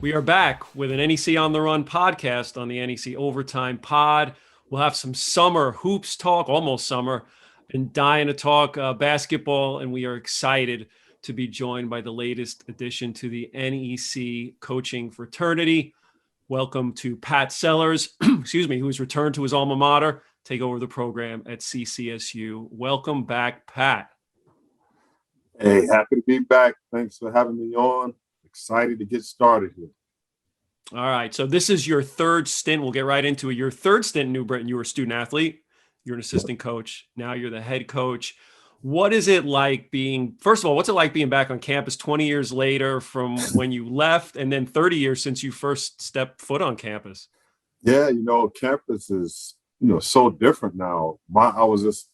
We are back with an NEC on the Run podcast on the NEC Overtime Pod. We'll have some summer hoops talk, almost summer, and dying to talk basketball. And we are excited to be joined by the latest addition to the NEC coaching fraternity. Welcome to Pat Sellers, excuse me, who has returned to his alma mater, take over the program at CCSU. Welcome back, Pat. Hey, happy to be back. Thanks for having me on. Excited to get started here. All right. So this is your third stint. We'll get right into it. Your third stint in New Britain. You were a student athlete. You're an assistant coach. Now you're the head coach. What is it like first of all, what's it like being back on campus 20 years later from when you left, and then 30 years since you first stepped foot on campus? Yeah, campus is, so different now. I was just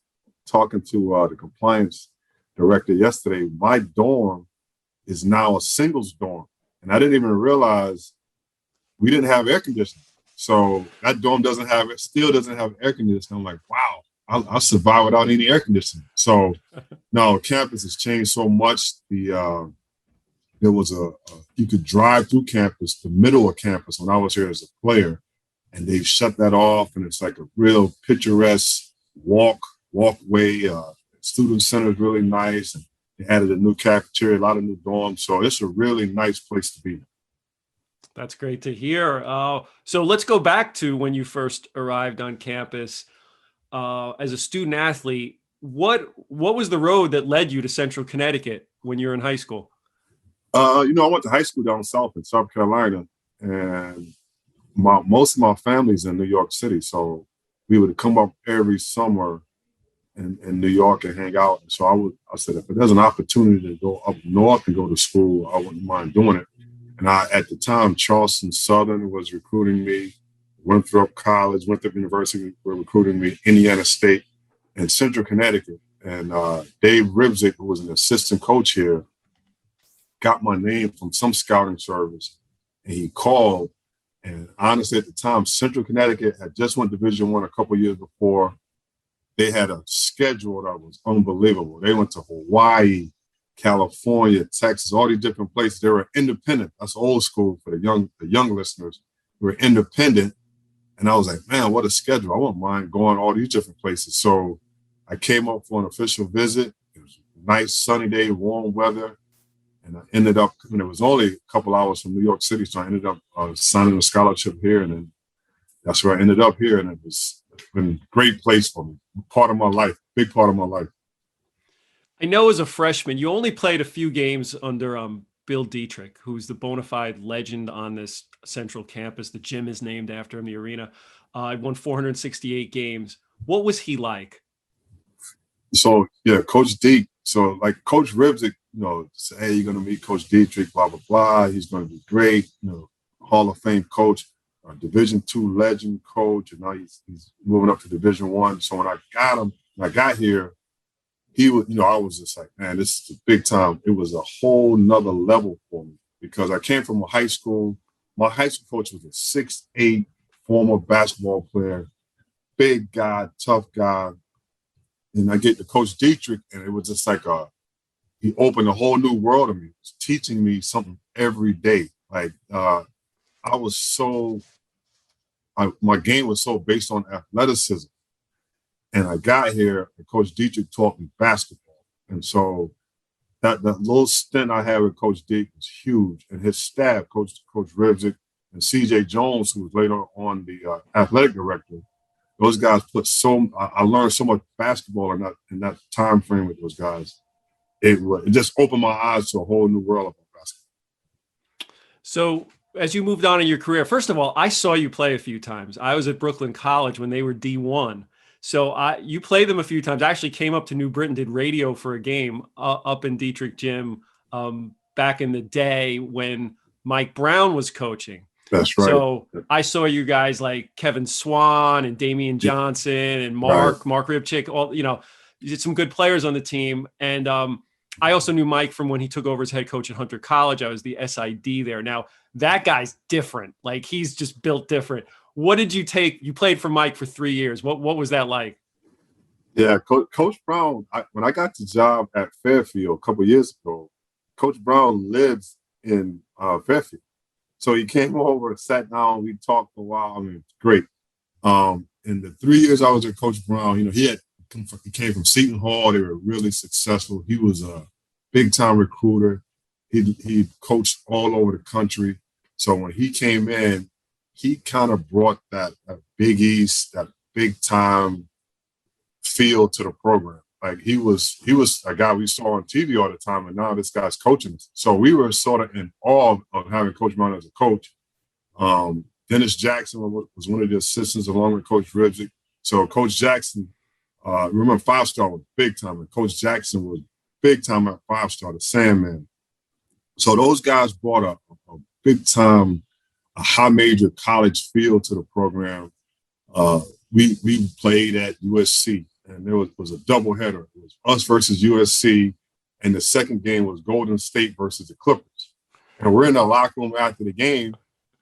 talking to the compliance director yesterday. My dorm is now a singles dorm. And I didn't even realize we didn't have air conditioning. So that dorm still doesn't have air conditioning. I'm like, wow, I'll survive without any air conditioning. So no, campus has changed so much. There was you could drive through campus, the middle of campus when I was here as a player, and they shut that off. And it's like a real picturesque walkway. Student center is really nice. And they added a new cafeteria, a lot of new dorms. So it's a really nice place to be. That's great to hear. So let's go back to when you first arrived on campus as a student athlete. What was the road that led you to Central Connecticut when you were in high school? I went to high school down south in South Carolina, and most of my family's in New York City. So we would come up every summer in New York and hang out. So I said, if there's an opportunity to go up north and go to school, I wouldn't mind doing it. And at the time, Charleston Southern was recruiting me. Winthrop College, Winthrop University were recruiting me, Indiana State, and Central Connecticut. And Dave Ribzik, who was an assistant coach here, got my name from some scouting service, and he called. And honestly, at the time, Central Connecticut had just won Division I a couple years before. They had a schedule that was unbelievable. They went to Hawaii, California, Texas, all these different places. They were independent. That's old school for the young listeners. They were independent. And I was like, man, what a schedule. I wouldn't mind going all these different places. So I came up for an official visit. It was a nice sunny day, warm weather. And I ended up, it was only a couple hours from New York City. So I ended up signing a scholarship here. And then that's where I ended up here. And it's been a great place for me. Part of my life, big part of my life. I know as a freshman, you only played a few games under Bill Dietrich, who's the bona fide legend on this central campus. The gym is named after him, the arena. I won 468 games. What was he like? So, yeah, Coach Deke. So, like Coach Ribzik, say, hey, you're going to meet Coach Dietrich, blah, blah, blah. He's going to be great, Hall of Fame coach, Division II legend coach. And now he's moving up to Division I. So when I got here, he was, I was just like, man, this is a big time. It was a whole nother level for me because I came from a high school. My high school coach was a 6'8" former basketball player, big guy, tough guy. And I get to Coach Dietrich, and it was just like he opened a whole new world to me. He was teaching me something every day. Like my game was so based on athleticism. And I got here, and Coach Dietrich taught me basketball. And so that little stint I had with Coach Dietrich was huge. And his staff, Coach Ribzik and CJ Jones, who was later on the athletic director, those guys I learned so much basketball in that time frame with those guys. It just opened my eyes to a whole new world of basketball. So as you moved on in your career, first of all, I saw you play a few times. I was at Brooklyn College when they were D1. So you played them a few times. I actually came up to New Britain, did radio for a game up in Dietrich Gym back in the day when Mike Brown was coaching. That's right. So I saw you guys like Kevin Swan and Damian Johnson and Mark Ribchick, all, you did some good players on the team. And I also knew Mike from when he took over as head coach at Hunter College. I was the SID there. Now that guy's different. Like he's just built different. What did you take? You played for Mike for 3 years. What was that like? Yeah, Coach Brown, when I got the job at Fairfield a couple of years ago, Coach Brown lives in Fairfield. So he came over, sat down, we talked for a while. I mean, great. In the 3 years I was at Coach Brown, he came from Seton Hall. They were really successful. He was a big time recruiter. He coached all over the country. So when he came in, he kind of brought that Big East, that big time feel to the program. Like he was a guy we saw on TV all the time, and now this guy's coaching us. So we were sort of in awe of having Coach Brown as a coach. Dennis Jackson was one of the assistants along with Coach Ribzik. So Coach Jackson, remember 5-star was big time, and Coach Jackson was big time at 5-star, the Sandman. So those guys brought a big time, a high major college feel to the program. We played at USC, and there was a doubleheader. It was us versus USC, and the second game was Golden State versus the Clippers. And we're in the locker room after the game,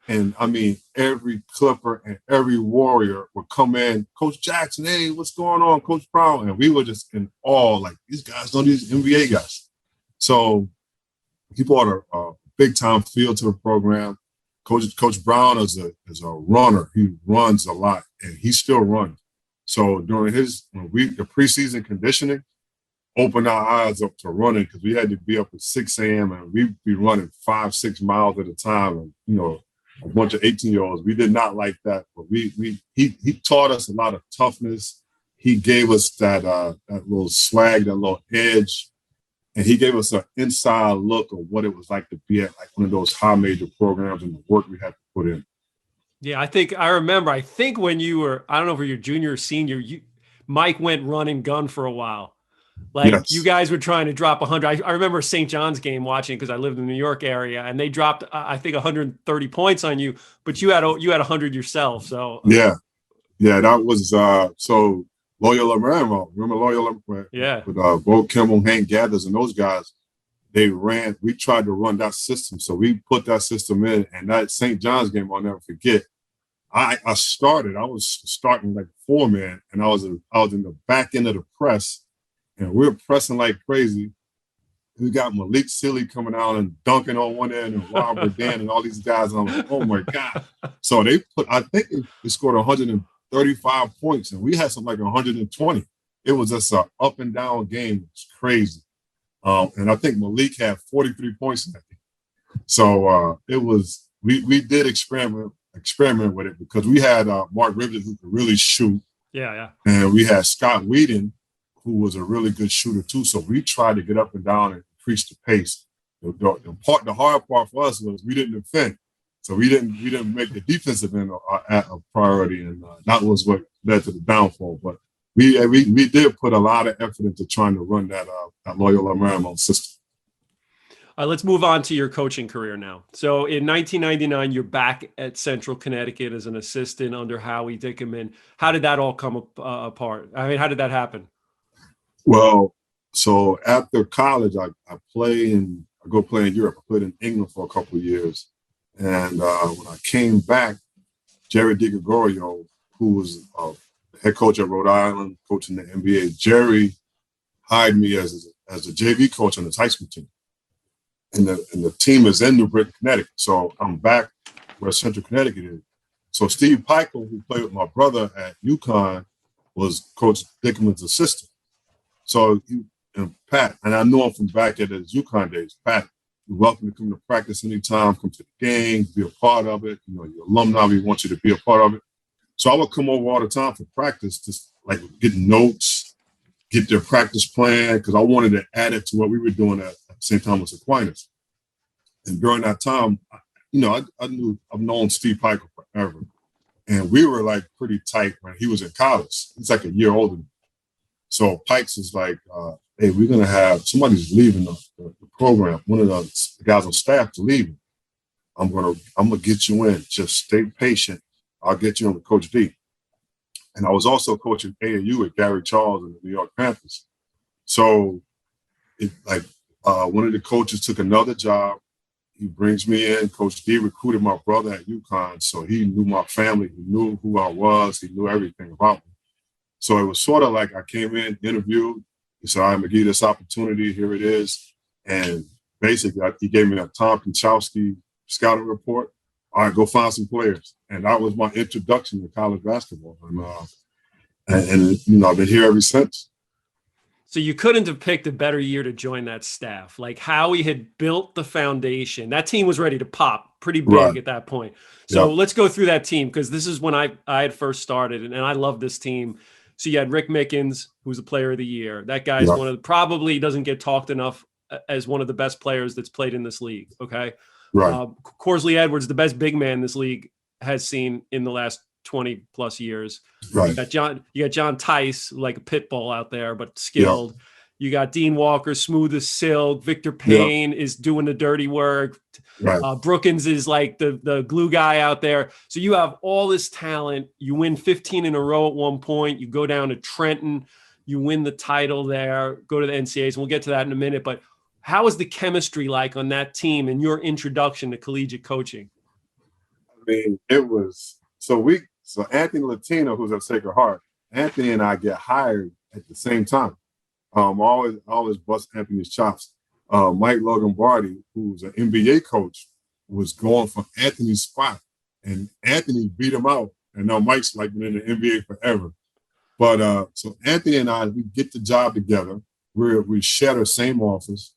and I mean, every Clipper and every Warrior would come in, Coach Jackson, hey, what's going on, Coach Brown? And we were just in awe, like, these guys know these NBA guys. So he brought a big time feel to the program. Coach Brown is a runner. He runs a lot, and he still runs. So during the preseason conditioning opened our eyes up to running, because we had to be up at 6 a.m. and we'd be running 5-6 miles at a time. And, a bunch of 18-year-olds. We did not like that, but he taught us a lot of toughness. He gave us that little swag, that little edge, and he gave us an inside look of what it was like to be at like one of those high major programs and the work we had to put in. Yeah, I think when you were, I don't know if you're junior or senior, Mike went run and gun for a while. Like, yes. You guys were trying to drop 100. I remember St. John's game watching, because I lived in the New York area, and they dropped, I think, 130 points on you, but you had 100 yourself. So yeah, that was so Loyola Marymount. Remember Loyola? Yeah. With Bo Kimmel, Hank Gathers, and those guys, we tried to run that system. So we put that system in, and that St. John's game I'll never forget. I was starting like 4-man, and I was in the back end of the press. And we're pressing like crazy. We got Malik Sealy coming out and dunking on one end, and Robert Dan and all these guys. And I'm like, oh my God. So I think they scored 135 points, and we had something like 120. It was just an up and down game. It's crazy. And I think Malik had 43 points in that game. So we did experiment with it, because we had Mark Rivers, who could really shoot. Yeah. And we had Scott Whedon, who was a really good shooter too. So we tried to get up and down and increase the pace. The hard part for us was we didn't defend. So we didn't make the defensive end a priority, and that was what led to the downfall. But we did put a lot of effort into trying to run that Loyola Marymount system. All right, let's move on to your coaching career now. So in 1999, you're back at Central Connecticut as an assistant under Howie Dickerman. How did that all come apart? I mean, how did that happen? Well, so after college, I go play in Europe. I played in England for a couple of years. And when I came back, Jerry DiGregorio, who was the head coach at Rhode Island, coaching the NBA, Jerry hired me as a JV coach on his high school team. And the team is in New Britain, Connecticut. So I'm back where Central Connecticut is. So Steve Pikel, who played with my brother at UConn, was Coach Dickerman's assistant. So Pat, and I know him from back at his UConn days. Pat, you're welcome to come to practice anytime, come to the game, be a part of it. Your alumni, we want you to be a part of it. So I would come over all the time for practice, just like get notes, get their practice plan, because I wanted to add it to what we were doing at St. Thomas Aquinas. And during that time, I've known Steve Pikel forever. And we were like pretty tight when he was in college. He's like a year older than me. So Pikes is like, hey, we're going to have somebody's leaving the program. One of the guys on staff is leaving. I'm going to get you in. Just stay patient. I'll get you in with Coach D. And I was also coaching AAU at Gary Charles in the New York Panthers. So one of the coaches took another job. He brings me in. Coach D recruited my brother at UConn. So he knew my family. He knew who I was. He knew everything about me. So it was sort of like I came in, interviewed. He said, I'm going to give you this opportunity. Here it is. And basically, he gave me a Tom Konchowski scouting report. all right, go find some players. And that was my introduction to college basketball. And you know, I've been here ever since. So you couldn't have picked a better year to join that staff. Like Howie had built the foundation. That team was ready to pop pretty big Right. at that point. So Yep. let's go through that team, because this is when I had first started, and I love this team. So you had Rick Mickens, who's the player of the year. That guy's Yep. one of probably doesn't get talked enough as one of the best players that's played in this league. Okay. Right. Corsley Edwards, the best big man this league has seen in the last 20 plus years. Right. You got John Tice, like a pit bull out there, but skilled. Yep. You got Dean Walker, smooth as silk. Victor Payne is doing the dirty work. Right. Brookins is like the glue guy out there. So you have all this talent. You win 15 in a row at one point. You go down to Trenton. You win the title there. Go to the NCAAs, and we'll get to that in a minute. But how is the chemistry like on that team and your introduction to collegiate coaching? I mean, it was so Anthony Latino, who's at Sacred Heart, Anthony and I get hired at the same time. I always bust Anthony's chops. Mike Logan Barty, who's an NBA coach, was going for Anthony's spot, and Anthony beat him out. And now Mike's like been in the NBA forever. But so Anthony and I, we get the job together. We share the same office,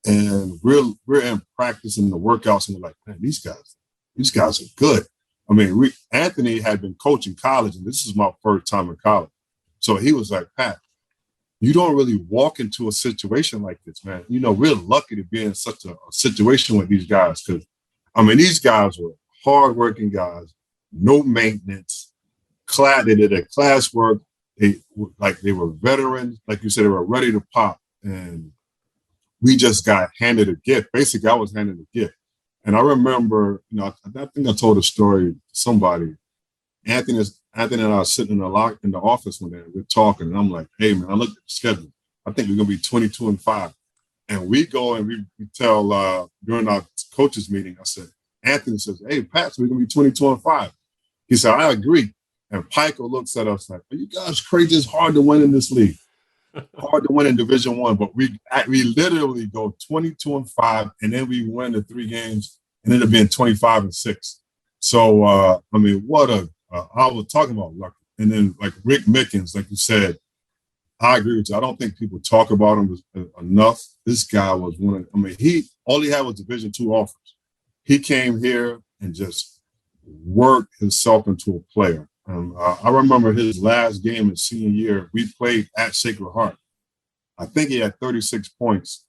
and we're in practice in the workouts, and we're like, man, these guys are good. I mean, Anthony had been coaching college, and this is my first time in college. So he was like, Pat, you don't really walk into a situation like this, man. You know, we're lucky to be in such a situation with these guys, because, I mean, these guys were hardworking guys, no maintenance, they did their classwork. They were veterans. Like you said, they were ready to pop. And we just got handed a gift. Basically, I was handed a gift. And I remember, you know, I think I told a story to somebody. Anthony and I are sitting in the office one day. We're talking, and I'm like, "Hey, man, I looked at the schedule. I think we're gonna be 22-5." And we go and we tell during our coaches meeting. I said, Anthony says, "Hey, Pat, so we're gonna be 22-5." He said, "I agree." And Pico looks at us like, "Are you guys crazy? It's hard to win in this league. Hard to win in Division I." But we literally go 22-5, and then we win the 3 games, and ended up being 25-6. So I mean, what I was talking about luck. And then like Rick Mickens, like you said, I agree with you. I don't think people talk about him enough. This guy was all he had was Division II offers. He came here and just worked himself into a player. I remember his last game in senior year, we played at Sacred Heart. I think he had 36 points,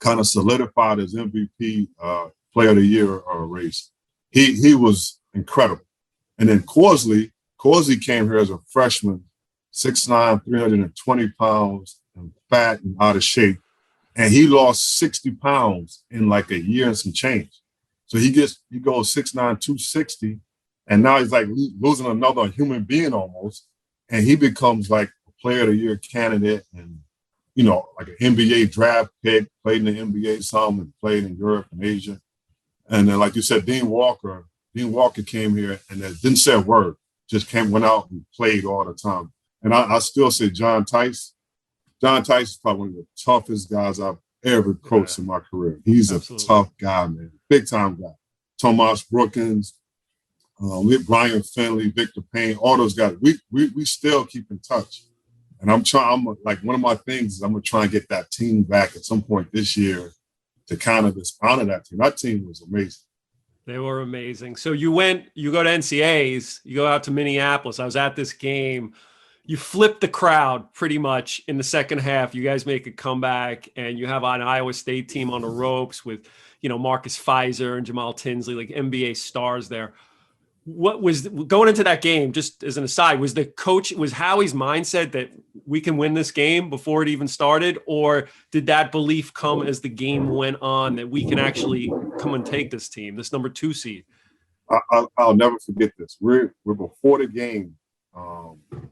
kind of solidified his MVP player of the year race. He was incredible. And then Corsley came here as a freshman, 6'9", 320 pounds, and fat and out of shape. And he lost 60 pounds in like a year and some change. So he goes 6'9", 260, and now he's like losing another human being almost. And he becomes like a player of the year candidate, and, you know, like an NBA draft pick, played in the NBA some, and played in Europe and Asia. And then, like you said, Dean Walker came here and didn't say a word, just went out and played all the time. And I still say John Tice. John Tice is probably one of the toughest guys I've ever coached in my career. He's Absolutely. A tough guy, man, big time guy. Tomas Brookins, Brian Finley, Victor Payne, all those guys. We still keep in touch. And like one of my things is I'm gonna try and get that team back at some point this year to kind of just honor that team. That team was amazing. They were amazing. So you go to NCAAs, you go out to Minneapolis. I was at this game. You flip the crowd pretty much in the second half. You guys make a comeback, and you have an Iowa State team on the ropes with, you know, Marcus Fizer and Jamal Tinsley, like NBA stars there. What was going into that game, just as an aside, was Howie's mindset that we can win this game before it even started? Or did that belief come as the game went on that we can actually come and take this team, this number 2 seed? I'll never forget this. We're before the game.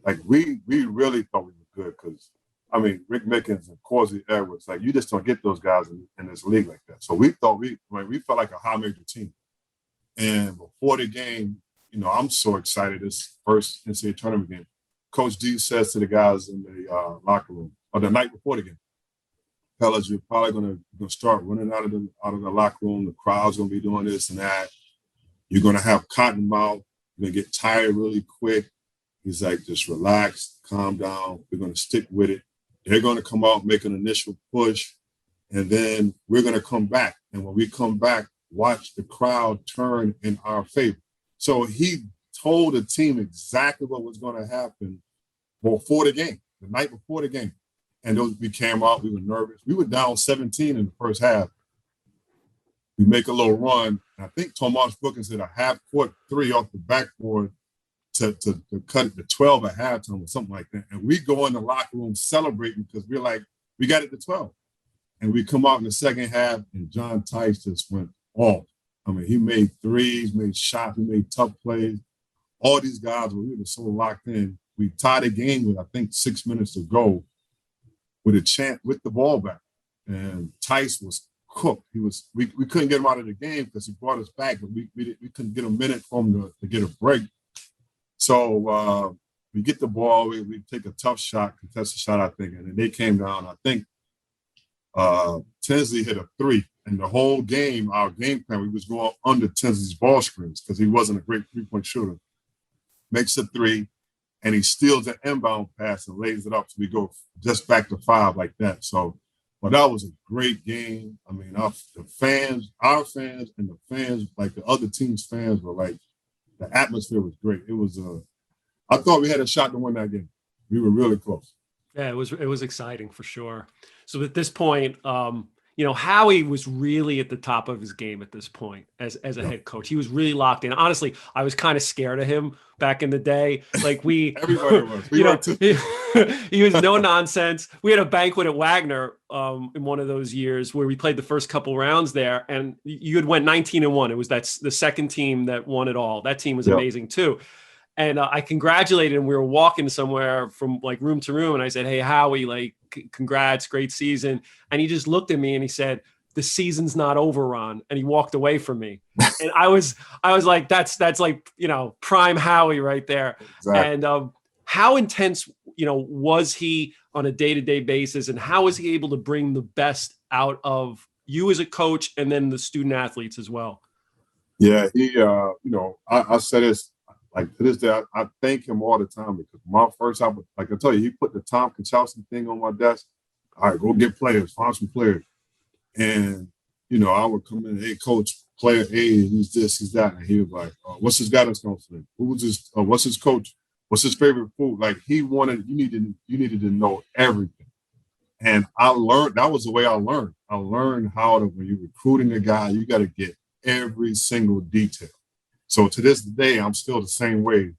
Like we really thought we were good, because, I mean, Rick Mickens and Corsley Edwards, like, you just don't get those guys in this league like that. So we thought we felt like a high major team. And before the game, you know, I'm so excited. This first NCAA tournament game. Coach D says to the guys in the locker room, or the night before the game, fellas, you're probably gonna start running out of the locker room. The crowd's gonna be doing this and that. You're going to have cotton mouth. You're going to get tired really quick. He's like, just relax, calm down. We're going to stick with it. They're going to come out, make an initial push, and then we're going to come back. And when we come back, watch the crowd turn in our favor. So he told the team exactly what was going to happen before the game, the night before the game. And we came out, we were nervous. We were down 17 in the first half. We make a little run. And I think Tomas Brookins hit a half-court three off the backboard to cut it to 12 at halftime or something like that. And we go in the locker room celebrating because we're like, we got it to 12. And we come out in the second half, and John Tice just went off. I mean, he made threes, made shots, he made tough plays. All these guys we were so locked in. We tied the game with, I think, 6 minutes to go with a chance with the ball back. And Tice was cooked. We couldn't get him out of the game because he brought us back, but we couldn't get a minute for him to get a break. So we get the ball, we take a tough shot, contested shot, I think, and then they came down. I think Tinsley hit a three. And the whole game, our game plan, we was going under Tinsley's ball screens because he wasn't a great three-point shooter. Makes a three, and he steals an inbound pass and lays it up. So we go just back to 5 like that. So, but that was a great game. I mean, our fans, and the fans, like the other team's fans were like, the atmosphere was great. It was, I thought we had a shot to win that game. We were really close. Yeah, it was exciting for sure. So at this point, Howie was really at the top of his game at this point as a head coach. He was really locked in. Honestly, I was kind of scared of him back in the day. Like everybody was. He was no nonsense. We had a banquet at Wagner in one of those years where we played the first couple rounds there, and you had went 19-1. It was the second team that won it all. That team was amazing too. And I congratulated him. We were walking somewhere from like room to room, and I said, "Hey, Howie, like, congrats, great season." And he just looked at me and he said, "The season's not over, Ron." And he walked away from me. And I was like, that's like, prime Howie right there. Exactly. And how intense, was he on a day-to-day basis, and how was he able to bring the best out of you as a coach and then the student athletes as well? Yeah, he, I said this. Like, to this day, I thank him all the time because my first album, like I tell you, he put the Tom Kachowski thing on my desk. All right, go get players, find some players. And, I would come in, hey, coach, player A, he's this, he's that. And he was like, what's his guidance counselor? Who's his, what's his coach? What's his favorite food? Like, you needed to know everything. And I learned, that was the way I learned. I learned how to, when you're recruiting a guy, you got to get every single detail. So to this day, I'm still the same way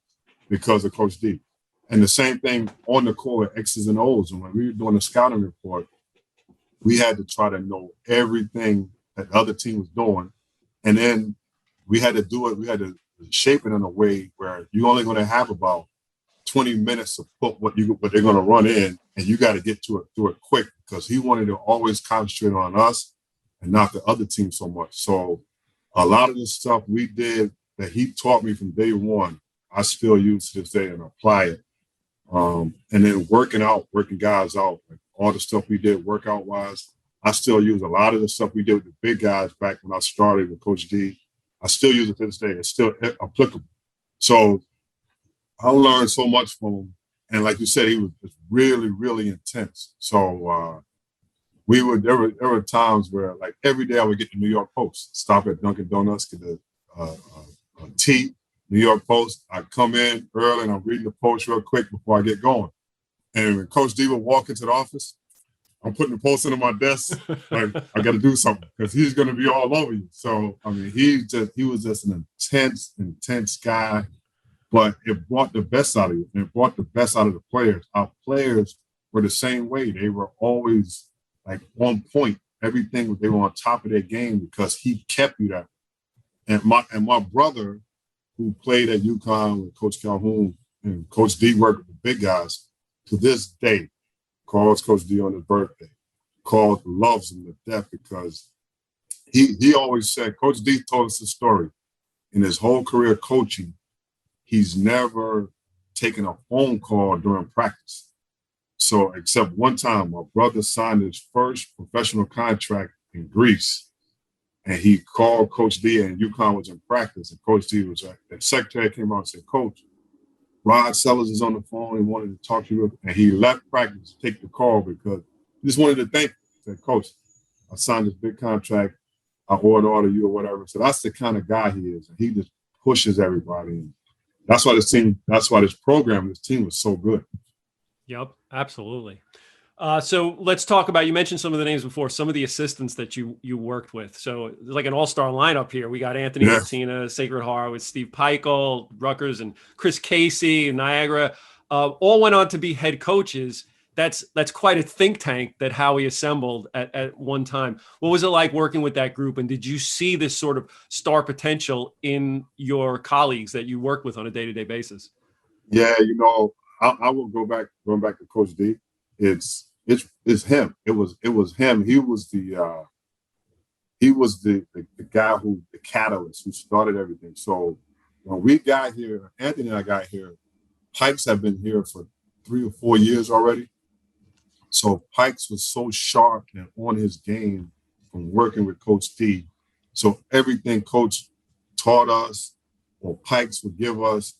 because of Coach D. And the same thing on the court, X's and O's. And when we were doing the scouting report, we had to try to know everything that the other team was doing. And then we had to do it. We had to shape it in a way where you're only going to have about 20 minutes to put what they're going to run in, and you got to get to it quick because he wanted to always concentrate on us and not the other team so much. So a lot of the stuff we did that he taught me from day one, I still use to this day and apply it. And then working guys out, like all the stuff we did workout-wise, I still use a lot of the stuff we did with the big guys back when I started with Coach D. I still use it to this day. It's still applicable. So I learned so much from him. And like you said, he was just really, really intense. So there were times where, like, every day I would get the New York Post, stop at Dunkin' Donuts, get the tea, New York Post. I come in early and I'm reading the Post real quick before I get going. And when Coach D would walk into the office, I'm putting the Post into my desk. Like, I got to do something because he's going to be all over you. So, I mean, he was just an intense guy, but it brought the best out of you. And it brought the best out of the players. Our players were the same way. They were always like on point. Everything, they were on top of their game because he kept you that. And my brother, who played at UConn with Coach Calhoun and Coach D worked with the big guys, to this day, calls Coach D on his birthday, loves him to death because he always said, Coach D told us a story. In his whole career coaching, he's never taken a phone call during practice. So except one time, my brother signed his first professional contract in Greece. And he called Coach D, and UConn was in practice. And Coach D was like, the secretary came out and said, Coach, Rod Sellers is on the phone. He wanted to talk to you. And he left practice to take the call because he just wanted to thank you. He said, Coach, I signed this big contract. I order you or whatever. So that's the kind of guy he is. And he just pushes everybody. And that's why this team, that's why this program, this team was so good. Yep, absolutely. So let's talk about, you mentioned some of the names before, some of the assistants that you worked with. So there's like an all-star lineup here. We got Anthony Martina, Sacred Heart with Steve Peichel, Rutgers, and Chris Casey, Niagara, all went on to be head coaches. That's quite a think tank that Howie assembled at one time. What was it like working with that group? And did you see this sort of star potential in your colleagues that you work with on a day-to-day basis? Yeah, I will going back to Coach D. It's him. It was him. He was the guy the catalyst who started everything. So when we got here, Anthony and I got here, Pikes have been here for 3 or 4 years already. So Pikes was so sharp and on his game from working with Coach D. So everything Coach taught us or Pikes would give us,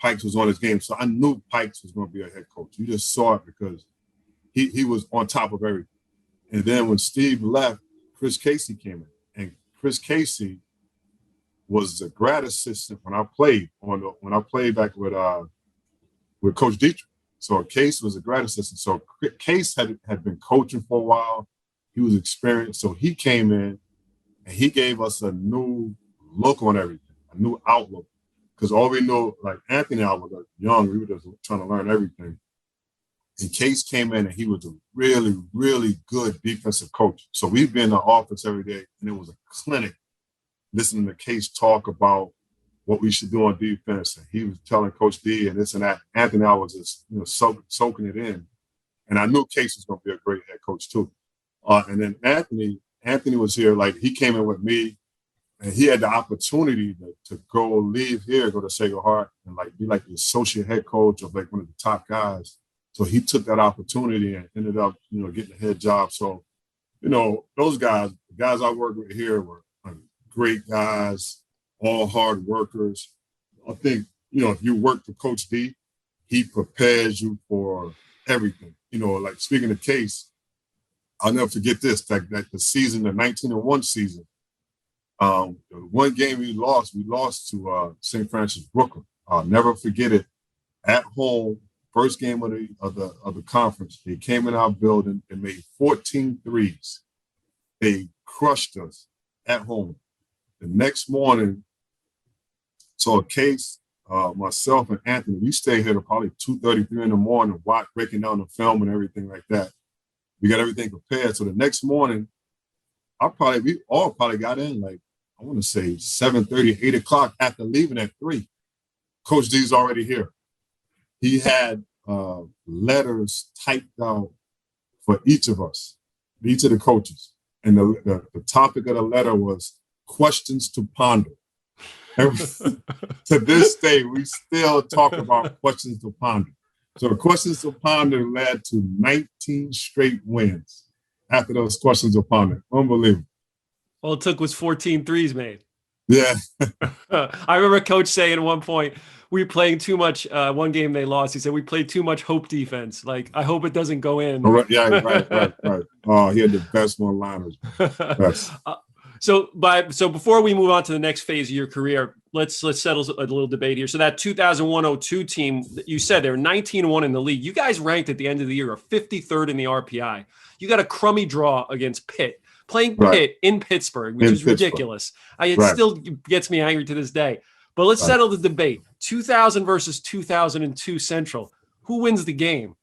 Pikes was on his game. So I knew Pikes was going to be a head coach. You just saw it because he was on top of everything. And then when Steve left, Chris Casey came in. And Chris Casey was a grad assistant when I played back with Coach Dietrich. So Case was a grad assistant. So Case had been coaching for a while. He was experienced. So he came in and he gave us a new look on everything, a new outlook. Because all we know, like Anthony and I were young, we were just trying to learn everything. And Case came in and he was a really, really good defensive coach. So we'd be in the office every day and it was a clinic listening to Case talk about what we should do on defense. And he was telling Coach D and this and that. Anthony and I was just soaking it in. And I knew Case was going to be a great head coach too. And then Anthony was here, like he came in with me and he had the opportunity to leave here, go to Sacred Heart and like be like the associate head coach of like one of the top guys. So he took that opportunity and ended up, getting a head job. So, those guys, the guys I worked with here were great guys, all hard workers. I think, if you work for Coach D, he prepares you for everything. Like speaking of Case, I'll never forget this, like the season, the 19-1 season. The one game we lost to St. Francis Brooklyn. I'll never forget it. At home, first game of the conference, they came in our building and made 14 threes. They crushed us at home. The next morning, so Case, myself and Anthony, we stayed here till probably 2:33 in the morning, breaking down the film and everything like that. We got everything prepared. So the next morning, we all probably got in like, I want to say 7:30, 8 o'clock after leaving at 3. Coach D's already here. He had letters typed out for each of us, each of the coaches. And the topic of the letter was questions to ponder. To this day, we still talk about questions to ponder. So questions to ponder led to 19 straight wins after those questions to ponder. Unbelievable. All it took was 14 threes made. Yeah. I remember Coach saying at one point, we were playing too much. One game they lost. He said, we played too much hope defense. Like, I hope it doesn't go in. Oh, right, yeah, right. Oh, he had the best one-liners. Best. So before we move on to the next phase of your career, let's settle a little debate here. So that 2001-02 team, you said they were 19-1 in the league. You guys ranked at the end of the year are 53rd in the RPI. You got a crummy draw against Pitt, playing Pitt in Pittsburgh, which is ridiculous. It still gets me angry to this day. But let's settle the debate. 2000 versus 2002 Central. Who wins the game?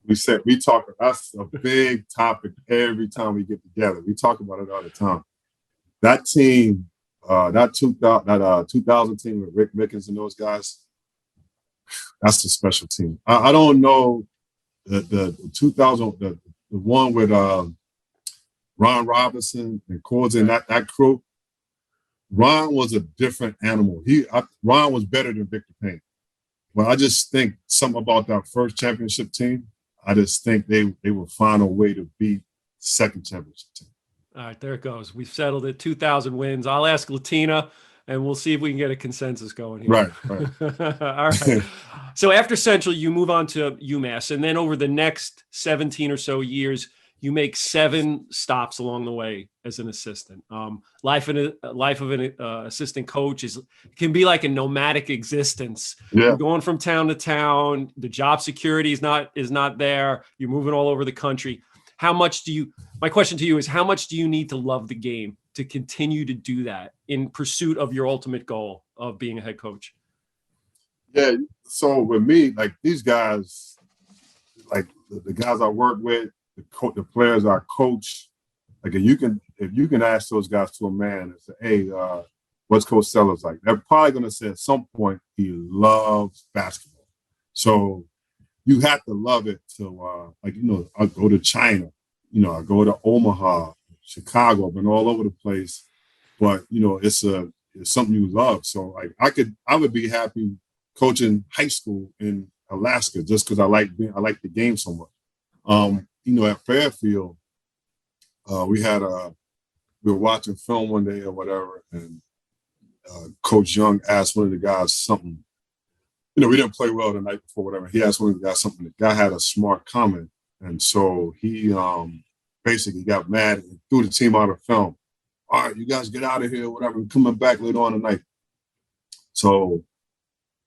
We talk. That's a big topic every time we get together. We talk about it all the time. That team, that 2000 team with Rick Mickens and those guys, that's the special team. I don't know the 2000, the one with Ron Robinson and Cords and that crew. Ron was a different animal. Ron was better than Victor Payne. But I just think something about that first championship team, I just think they will find a way to beat the second championship team. All right, there it goes. We've settled it. 2,000 wins. I'll ask Latina, and we'll see if we can get a consensus going here. Right, right. All right. So after Central, you move on to UMass, and then over the next 17 or so years, you make 7 stops along the way as an assistant. Life of an assistant coach can be like a nomadic existence. Yeah. You're going from town to town. The job security is not there. You're moving all over the country. My question to you is, how much do you need to love the game to continue to do that in pursuit of your ultimate goal of being a head coach? Yeah. So with me, like these guys, like the guys I work with, the players I coach, like if you can ask those guys to a man and say, hey, what's Coach Sellers like? They're probably going to say at some point he loves basketball. So you have to love it to, I go to China, I go to Omaha, Chicago, I've been all over the place, but, it's something you love. So like I would be happy coaching high school in Alaska just because I like the game so much. At Fairfield, we were watching film one day or whatever, and Coach Young asked one of the guys something. We didn't play well the night before, whatever. He asked one of the guys something. The guy had a smart comment, and so he basically got mad and threw the team out of film. All right, you guys get out of here, whatever. We're coming back later on tonight. So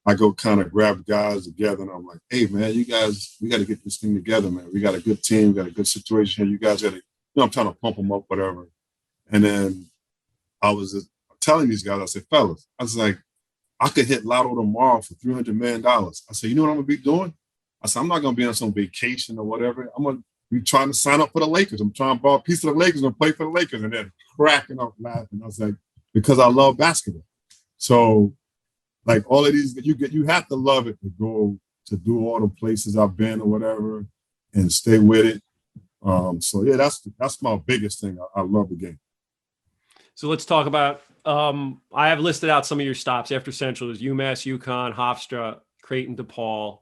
I go kind of grab guys together, and I'm like, hey, man, you guys, we got to get this thing together, man. We got a good team, we got a good situation here. You guys got to, I'm trying to pump them up, whatever. And then I was just telling these guys, I said, fellas, I was like, I could hit Lotto tomorrow for $300 million. I said, you know what I'm going to be doing? I said, I'm not going to be on some vacation or whatever. I'm going to be trying to sign up for the Lakers. I'm trying to buy a piece of the Lakers and play for the Lakers. And then cracking up laughing. I was like, because I love basketball. So, like all of these, you have to love it to go to do all the places I've been or whatever and stay with it. So yeah, that's my biggest thing. I love the game. So let's talk about, I have listed out some of your stops after Central. There's UMass, UConn, Hofstra, Creighton, DePaul,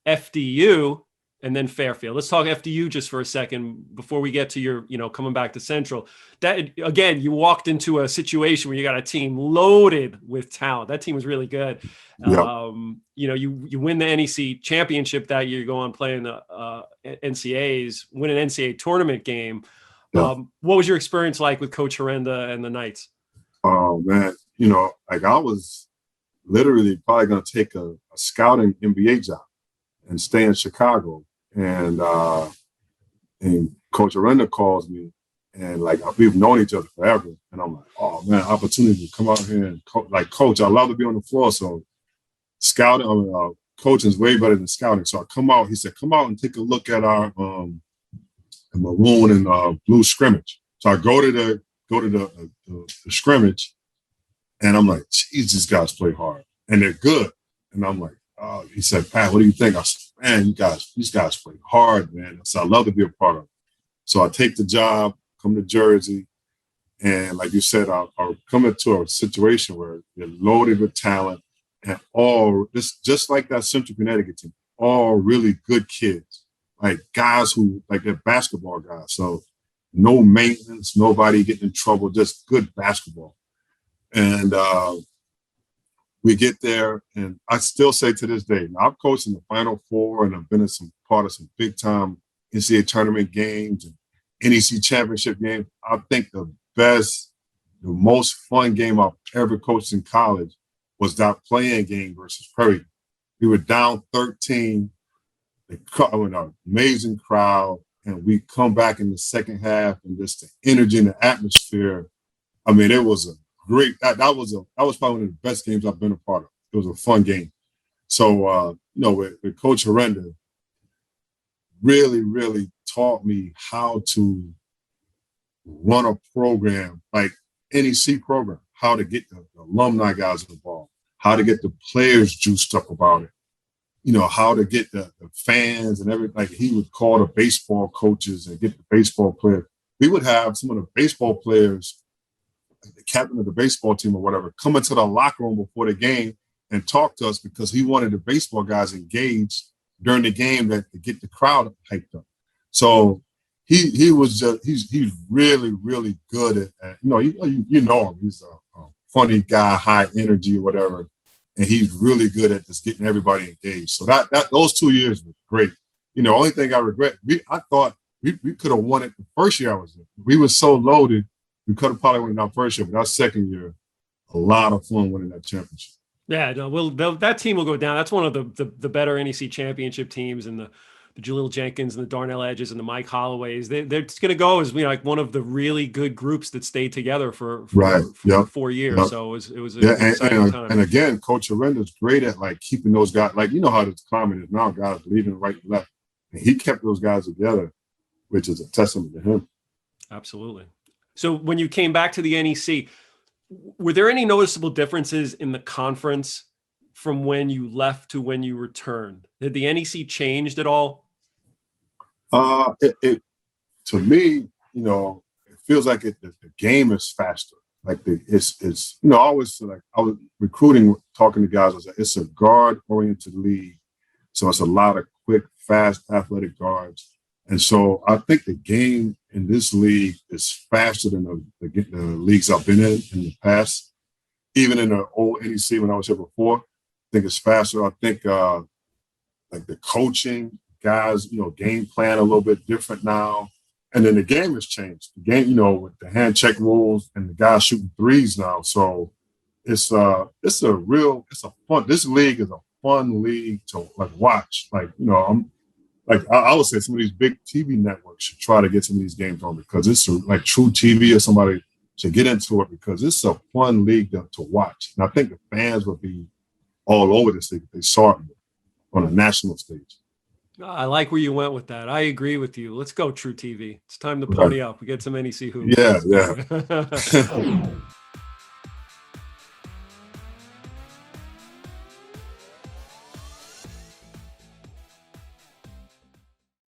FDU, and then Fairfield. Let's talk FDU just for a second before we get to your, coming back to Central. That, again, you walked into a situation where you got a team loaded with talent. That team was really good. Yeah. You win the NEC championship that year, you go on playing the NCAAs, win an NCAA tournament game. Yeah. What was your experience like with Coach Horrenda and the Knights? Oh, man, I was literally probably going to take a scouting NBA job and stay in Chicago. And Coach Ratner calls me, and like we've known each other forever. And I'm like, oh man, opportunity to come out here and coach. I love to be on the floor. So scouting, coaching is way better than scouting. So I come out. He said, come out and take a look at our maroon and blue scrimmage. So I go to the scrimmage, and I'm like, geez, these guys play hard and they're good. And I'm like, he said, Pat, what do you think? I said, man, these guys play hard, man. So I love to be a part of it. So I take the job, come to Jersey, and like you said, I'll come into a situation where they're loaded with talent and all just like that Central Connecticut team, all really good kids, like guys who like they're basketball guys. So no maintenance, nobody getting in trouble, just good basketball. And we get there, and I still say to this day, now I've coached in the Final Four, and I've been in part of some big-time NCAA tournament games and NEC championship games. I think the most fun game I've ever coached in college was that playing game versus Prairie. We were down 13, an amazing crowd, and we come back in the second half, and just the energy and the atmosphere. I mean, it was a great. That was probably one of the best games I've been a part of. It was a fun game. So with Coach Horrenda, really, really taught me how to run a program like NEC program, how to get the alumni guys involved, how to get the players juiced up about it, how to get the fans and everything. Like he would call the baseball coaches and get the baseball players. We would have some of the baseball players, the captain of the baseball team or whatever, come into the locker room before the game and talk to us because he wanted the baseball guys engaged during the game to get the crowd hyped up. So he was just he's really really good at you know him. He's a funny guy, high energy, whatever, and he's really good at just getting everybody engaged. So that those 2 years were great. Only thing I regret, I thought we could have won it the first year I was there. We were so loaded, we could have probably won it our first year, but our second year, a lot of fun winning that championship. Yeah, no, that team will go down. That's one of the better NEC championship teams, and the Jaleel Jenkins and the Darnell Edges and the Mike Holloways. They're just going to go as like one of the really good groups that stayed together for right. Yep. 4 years. Yep. So it was an exciting time. And again, Coach Arenda's great at like keeping those guys. Like how this climate is now, guys leaving right and left, and he kept those guys together, which is a testament to him. Absolutely. So when you came back to the NEC, were there any noticeable differences in the conference from when you left to when you returned? Did the NEC changed at all? To me, it feels like the game is faster. Like it's I always like I was recruiting, talking to guys. I was like, it's a guard-oriented league, so it's a lot of quick, fast, athletic guards. And so I think the game in this league is faster than the leagues I've been in the past. Even in the old NEC when I was here before, I think it's faster. I think like the coaching, guys, game plan a little bit different now. And then the game has changed. The game, with the hand check rules and the guys shooting threes now. So it's a fun. This league is a fun league to like watch. Like, I would say some of these big TV networks should try to get some of these games on because it's like True TV or somebody should get into it because it's a fun league to watch. And I think the fans would be all over this league if they saw it on a national stage. I like where you went with that. I agree with you. Let's go True TV. It's time to pony up. We get some NEC hoops. Yeah.